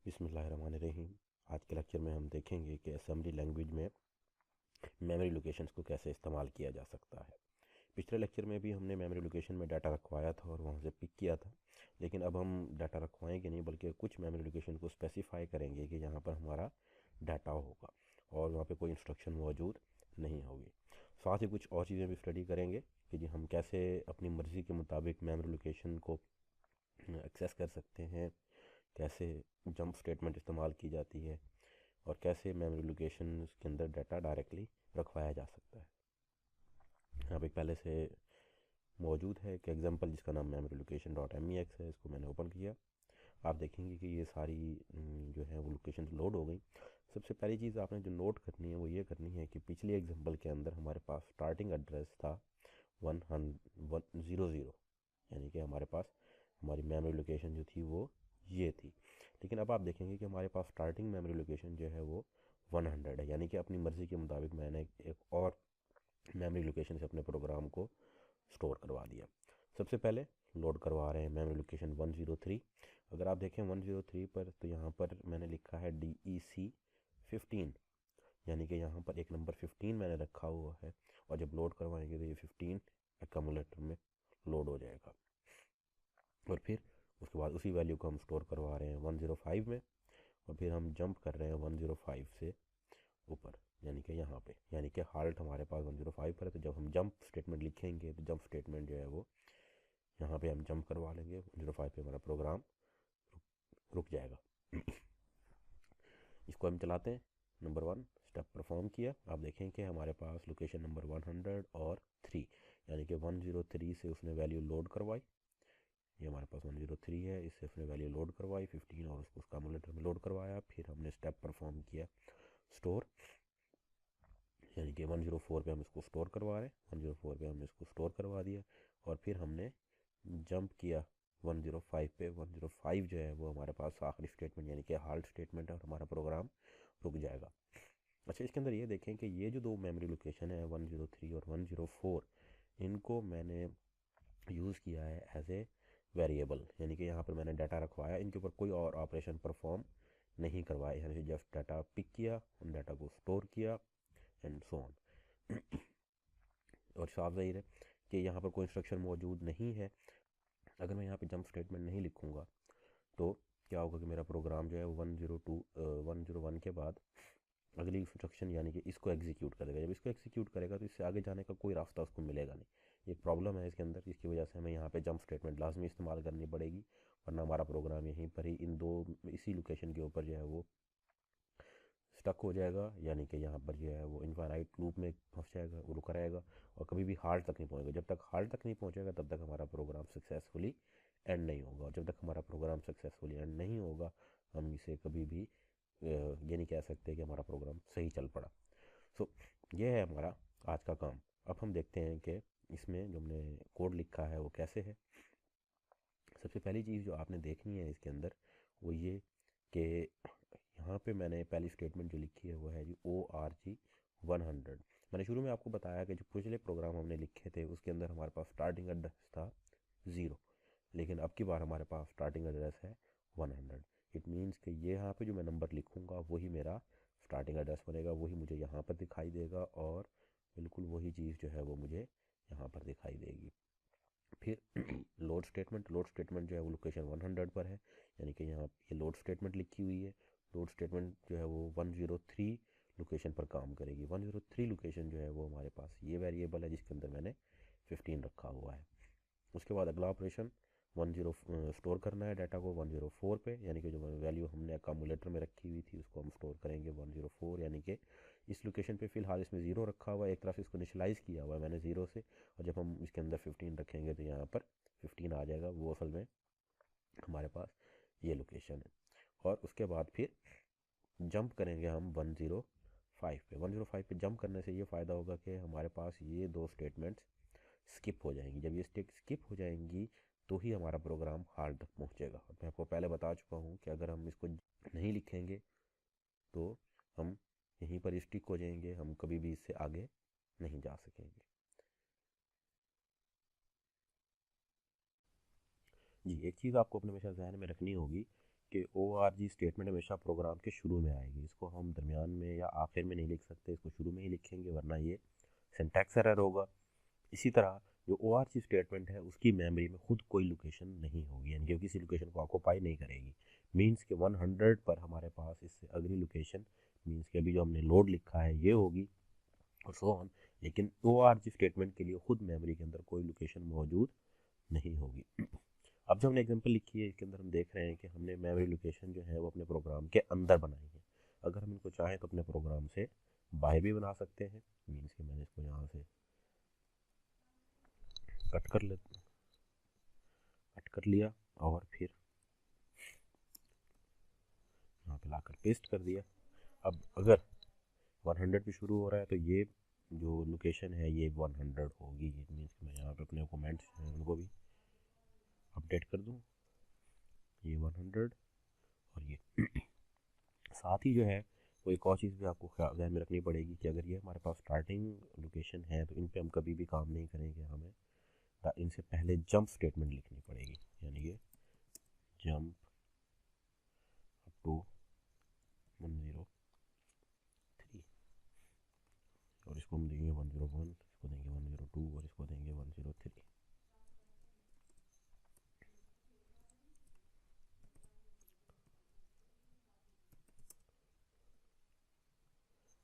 बिस्मिल्लाहिर्रहमानिर्रहीम। आज के लेक्चर में हम देखेंगे कि असेंबली लैंग्वेज में मेमोरी लोकेशंस को कैसे इस्तेमाल किया जा सकता है। पिछले लेक्चर में भी हमने मेमोरी लोकेशन में डाटा रखवाया था और वहाँ से पिक किया था, लेकिन अब हम डाटा रखवाएंगे नहीं बल्कि कुछ मेमोरी लोकेशन को स्पेसिफाई करेंगे कि यहाँ पर हमारा डाटा होगा और वहाँ पे कोई इंस्ट्रक्शन मौजूद नहीं होगी। साथ ही कुछ और चीज़ें भी स्टडी करेंगे कि जी हम कैसे अपनी मर्ज़ी के मुताबिक मेमोरी लोकेशन को एक्सेस कर सकते हैं, कैसे जंप स्टेटमेंट इस्तेमाल की जाती है और कैसे मेमोरी लोकेशन के अंदर डाटा डायरेक्टली रखवाया जा सकता है। यहाँ पे पहले से मौजूद है एक एग्जांपल जिसका नाम मेमोरी लोकेशन डॉट MEX है। इसको मैंने ओपन किया। आप देखेंगे कि ये सारी जो है वो लोकेशन लोड हो गई। सबसे पहली चीज़ आपने जो नोट करनी है वो ये करनी है कि पिछले एग्जांपल के अंदर हमारे पास स्टार्टिंग एड्रेस था 100, यानी कि हमारे पास हमारी मेमोरी लोकेशन जो थी वो ये थी। लेकिन अब आप देखेंगे कि हमारे पास स्टार्टिंग मेमोरी लोकेशन जो है वो 100 है, यानी कि अपनी मर्ज़ी के मुताबिक मैंने एक और मेमोरी लोकेशन से अपने प्रोग्राम को स्टोर करवा दिया। सबसे पहले लोड करवा रहे हैं मेमोरी लोकेशन 103। अगर आप देखें 103 पर तो यहाँ पर मैंने लिखा है DEC 15, यानी कि यहाँ पर एक नंबर 15 मैंने रखा हुआ है और जब लोड करवाएंगे तो ये 15 एक्यूमुलेटर में लोड हो जाएगा। और फिर उसके बाद उसी वैल्यू को हम स्टोर करवा रहे हैं 105 में और फिर हम जंप कर रहे हैं 105 से ऊपर, यानी कि यहाँ पे, यानी कि हाल्ट हमारे पास 105 पर है। तो जब हम जंप स्टेटमेंट लिखेंगे तो जंप स्टेटमेंट जो है वो यहाँ पे हम जंप करवा लेंगे 105 पे, हमारा प्रोग्राम रुक जाएगा। इसको हम चलाते हैं। नंबर 1 स्टेप परफॉर्म किया। आप देखें कि हमारे पास लोकेशन नंबर 100 और 3, यानी कि 103 से उसने वैल्यू लोड करवाई। ये हमारे पास 103 है, इससे उसने वैल्यू लोड करवाई 15 और उसको उसका एमुलेटर में लोड करवाया। फिर हमने स्टेप परफॉर्म किया स्टोर, यानी कि 104 पे हम इसको स्टोर करवा रहे हैं। 104 पे हमने इसको स्टोर करवा दिया और फिर हमने जंप किया 105 पे। 105 जो है वो हमारे पास आखिरी स्टेटमेंट यानी कि हाल्ट स्टेटमेंट है और हमारा प्रोग्राम रुक जाएगा। अच्छा, इसके अंदर ये देखें कि ये जो दो मेमोरी लोकेशन है 103 और 104, इनको मैंने यूज़ किया है एज ए वेरिएबल, यानी कि यहाँ पर मैंने डाटा रखवाया, इनके ऊपर कोई और ऑपरेशन परफॉर्म नहीं करवाया, यानी जस्ट डाटा पिक किया, उन डाटा को स्टोर किया एंड सो ऑन। और साफ ज़ाहिर है कि यहाँ पर कोई इंस्ट्रक्शन मौजूद नहीं है। अगर मैं यहाँ पे जंप स्टेटमेंट नहीं लिखूँगा तो क्या होगा कि मेरा प्रोग्राम जो है 101 के बाद अगली इंस्ट्रक्शन यानी कि इसको एग्जीक्यूट करेगा। जब इसको एग्जीक्यूट करेगा तो इससे आगे जाने का कोई रास्ता उसको मिलेगा नहीं। एक प्रॉब्लम है इसके अंदर, जिसकी वजह से हमें यहाँ पे जंप स्टेटमेंट लाजमी इस्तेमाल करनी पड़ेगी, वरना हमारा प्रोग्राम यहीं पर ही इसी लोकेशन के ऊपर जो है वो स्टक हो जाएगा, यानी कि यहाँ पर जो है वो इनफाइनाइट लूप में फंस जाएगा, वो रुका रहेगा और कभी भी हाल्ट तक नहीं पहुँचेगा। जब तक हाल्ट तक नहीं पहुँचेगा तब तक हमारा प्रोग्राम सक्सेसफुली एंड नहीं होगा, और जब तक हमारा प्रोग्राम सक्सेसफुली एंड नहीं होगा हम इसे कभी भी ये नहीं कह सकते कि हमारा प्रोग्राम सही चल पड़ा। सो ये है हमारा आज का काम। अब हम देखते हैं कि इसमें जो हमने कोड लिखा है वो कैसे है। सबसे पहली चीज़ जो आपने देखनी है इसके अंदर वो ये कि यहाँ पे मैंने पहली स्टेटमेंट जो लिखी है वो है जी ORG 100। मैंने शुरू में आपको बताया कि जो पिछले प्रोग्राम हमने लिखे थे उसके अंदर हमारे पास स्टार्टिंग एड्रेस था 0, लेकिन अब की बार हमारे पास स्टार्टिंग एड्रेस है 100। इट मीन्स कि ये यहाँ पे जो मैं नंबर लिखूँगा वही मेरा स्टार्टिंग एड्रेस बनेगा, वही मुझे यहाँ पर दिखाई देगा और बिल्कुल वही चीज़ जो है वो मुझे यहाँ पर दिखाई देगी। फिर लोड स्टेटमेंट जो है वो लोकेशन 100 पर है, यानी कि यहाँ ये लोड स्टेटमेंट लिखी हुई है। लोड स्टेटमेंट जो है वो 103 लोकेशन पर काम करेगी। 103 लोकेशन जो है वो हमारे पास ये वेरिएबल है जिसके अंदर मैंने 15 रखा हुआ है। उसके बाद अगला ऑपरेशन 10 स्टोर करना है डाटा को 104 पे, यानी कि जो वैल्यू हमने अकामुलेटर में रखी हुई थी उसको हम स्टोर करेंगे 104, यानी कि इस लोकेशन पे फ़िलहाल इसमें 0 रखा हुआ है, एक तरफ इसको इनिशलाइज़ किया हुआ है मैंने 0 से, और जब हम इसके अंदर 15 रखेंगे तो यहाँ पर 15 आ जाएगा, वो असल में हमारे पास ये लोकेशन है। और उसके बाद फिर जंप करेंगे हम 105 पे। 105 पे जंप करने से ये फ़ायदा होगा कि हमारे पास ये दो स्टेटमेंट्स स्किप हो जाएंगी। जब ये स्किप हो जाएंगी तो ही हमारा प्रोग्राम हार्ड तक पहुँचेगा। और मैं आपको पहले बता चुका हूँ कि अगर हम इसको नहीं लिखेंगे तो हम यहीं पर स्टिक हो जाएंगे, हम कभी भी इससे आगे नहीं जा सकेंगे। जी, एक चीज़ आपको अपने हमेशा जहन में रखनी होगी कि ORG स्टेटमेंट हमेशा प्रोग्राम के शुरू में आएगी, इसको हम दरमियान में या आखिर में नहीं लिख सकते, इसको शुरू में ही लिखेंगे वरना ये सिंटैक्स एरर होगा। इसी तरह जो ORG स्टेटमेंट है उसकी मेमोरी में खुद कोई लोकेशन नहीं होगी, यानी कि किसी लोकेशन को ऑक्यूपाई नहीं करेगी। मीन्स के 100 पर हमारे पास इससे अगली लोकेशन मीन्स के अभी जो हमने लोड लिखा है ये होगी और सो ऑन। लेकिन ORG स्टेटमेंट के लिए खुद मेमोरी के अंदर कोई लोकेशन मौजूद नहीं होगी। अब जो हमने एग्जांपल लिखी है इसके अंदर हम देख रहे हैं कि हमने मेमोरी लोकेशन जो है वो अपने प्रोग्राम के अंदर बनाई है। अगर हम इनको चाहें तो अपने प्रोग्राम से बाहर भी बना सकते हैं। मीन्स कि मैंने इसको यहाँ से कट कर लिया और फिर यहाँ पे लाकर पेस्ट कर दिया। अब अगर 100 पे शुरू हो रहा है तो ये जो लोकेशन है ये 100 होगी। ये मीन्स मैं यहाँ पे अपने कमेंट्स हैं उनको भी अपडेट कर दूँ, ये 100 और ये साथ ही जो है वो एक और चीज़ भी आपको ध्यान में रखनी पड़ेगी कि अगर ये हमारे पास स्टार्टिंग लोकेशन है तो इन पे हम कभी भी काम नहीं करेंगे, हमें इनसे पहले जंप स्टेटमेंट लिखनी पड़ेगी, यानी कि जंप अप टू 103 और इसको हम देंगे 101, इसको देंगे 102 और इसको देंगे 103।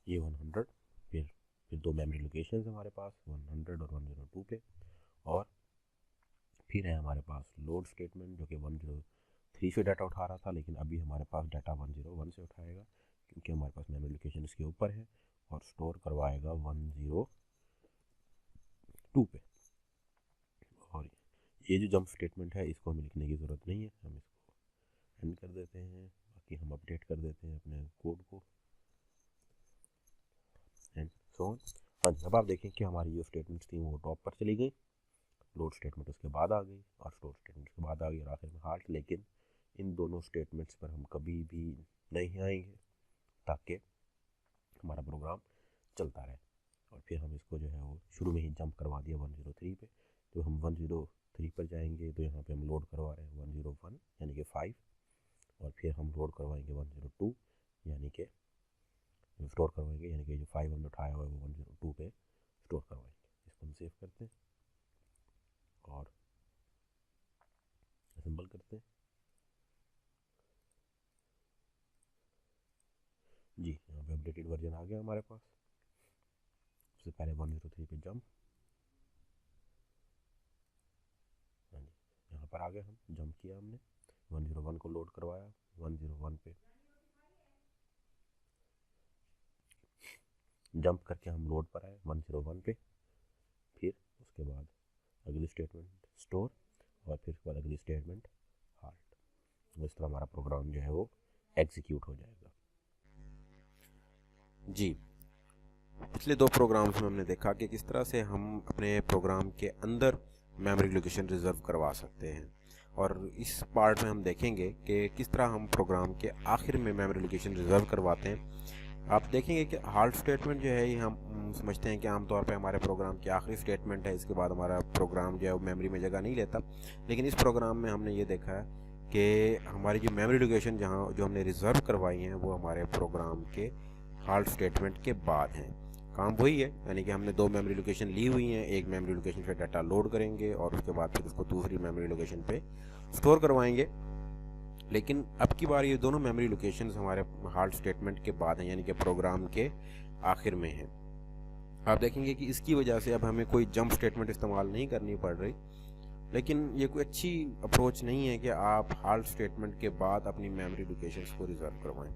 ये 100 फिर दो मेमोरी लोकेशन हमारे पास 100 और 102 पे, और फिर है हमारे पास लोड स्टेटमेंट जो कि 103 से डाटा उठा रहा था, लेकिन अभी हमारे पास डाटा 101 से उठाएगा क्योंकि हमारे पास मेमोरी लोकेशन इसके ऊपर है, और स्टोर करवाएगा 102 पे। और ये जो जंप स्टेटमेंट है इसको हमें लिखने की ज़रूरत नहीं है, हम इसको एंड कर देते हैं, बाकी हम अपडेट कर देते हैं अपने कोड को एंड सो ऑन। हाँ जी, अब आप देखें कि हमारी जो स्टेटमेंट्स थी वो टॉप पर चली गई, लोड स्टेटमेंट उसके बाद आ गई और स्टोर स्टेटमेंट उसके बाद आ गई और आखिर में हाल्ट। लेकिन इन दोनों स्टेटमेंट्स पर हम कभी भी नहीं आएंगे ताकि हमारा प्रोग्राम चलता रहे। और फिर हम इसको जो है वो शुरू में ही जंप करवा दिया 103 पे। तो हम 103 पर जाएंगे तो यहाँ पे हम लोड करवा रहे हैं 101 यानी कि 5, और फिर हम लोड करवाएंगे 102 यानी कि स्टोर करवाएंगे, यानी कि जो 5 हमने उठाया हुआ है वो 102 पे स्टोर करवाएंगे। इसको हम सेव करते हैं और असेंबल करते हैं। जी, यहाँ पे अपडेटेड वर्जन आ गया हमारे पास। सबसे पहले 103 पे जंप, हाँ जी यहाँ पर आ गए, हम जंप किया, हमने 101 को लोड करवाया, 101 पे जंप करके हम लोड पर आए 101 पे। फिर उसके बाद अगली स्टेटमेंट स्टोर और फिर उसके बाद अगली स्टेटमेंट हाल्ट। इस तरह हमारा प्रोग्राम जो है वो एग्जीक्यूट हो जाएगा। जी, पिछले दो प्रोग्राम्स में हमने देखा कि किस तरह से हम अपने प्रोग्राम के अंदर मेमोरी लोकेशन रिज़र्व करवा सकते हैं, और इस पार्ट में हम देखेंगे कि किस तरह हम प्रोग्राम के आखिर में मेमोरी लोकेशन रिज़र्व करवाते हैं। आप देखेंगे कि हाल्ट स्टेटमेंट जो है ये हम समझते हैं कि आमतौर पे हमारे प्रोग्राम की आखिरी स्टेटमेंट है, इसके बाद हमारा प्रोग्राम जो है वो मेमोरी में जगह नहीं लेता। लेकिन इस प्रोग्राम में हमने ये देखा है कि हमारी जो मेमोरी लोकेशन जहाँ जो हमने रिज़र्व करवाई हैं वो हमारे प्रोग्राम के हाल्ट स्टेटमेंट के बाद हैं। काम वही है, यानी कि हमने दो मेमोरी लोकेशन ली हुई हैं, एक मेमोरी लोकेशन पे डाटा लोड करेंगे और उसके बाद फिर उसको दूसरी मेमोरी लोकेशन पे स्टोर करवाएंगे। लेकिन अब की बार ये दोनों मेमोरी लोकेशंस हमारे हाल्ट स्टेटमेंट के बाद हैं, यानी कि प्रोग्राम के आखिर में हैं। आप देखेंगे कि इसकी वजह से अब हमें कोई जंप स्टेटमेंट इस्तेमाल नहीं करनी पड़ रही। लेकिन ये कोई अच्छी अप्रोच नहीं है कि आप हाल्ट स्टेटमेंट के बाद अपनी मेमोरी लोकेशंस को रिजर्व करवाएं,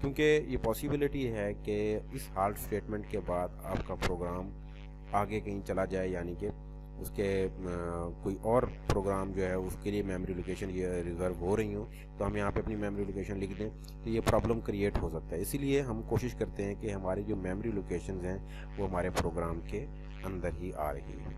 क्योंकि ये पॉसिबिलिटी है कि इस हाल्ट स्टेटमेंट के बाद आपका प्रोग्राम आगे कहीं चला जाए, यानी कि उसके कोई और प्रोग्राम जो है उसके लिए मेमोरी लोकेशन ये रिज़र्व हो रही हो, तो हम यहाँ पे अपनी मेमोरी लोकेशन लिख दें तो ये प्रॉब्लम क्रिएट हो सकता है। इसीलिए हम कोशिश करते हैं कि हमारी जो मेमोरी लोकेशंस हैं वो हमारे प्रोग्राम के अंदर ही आ रही है।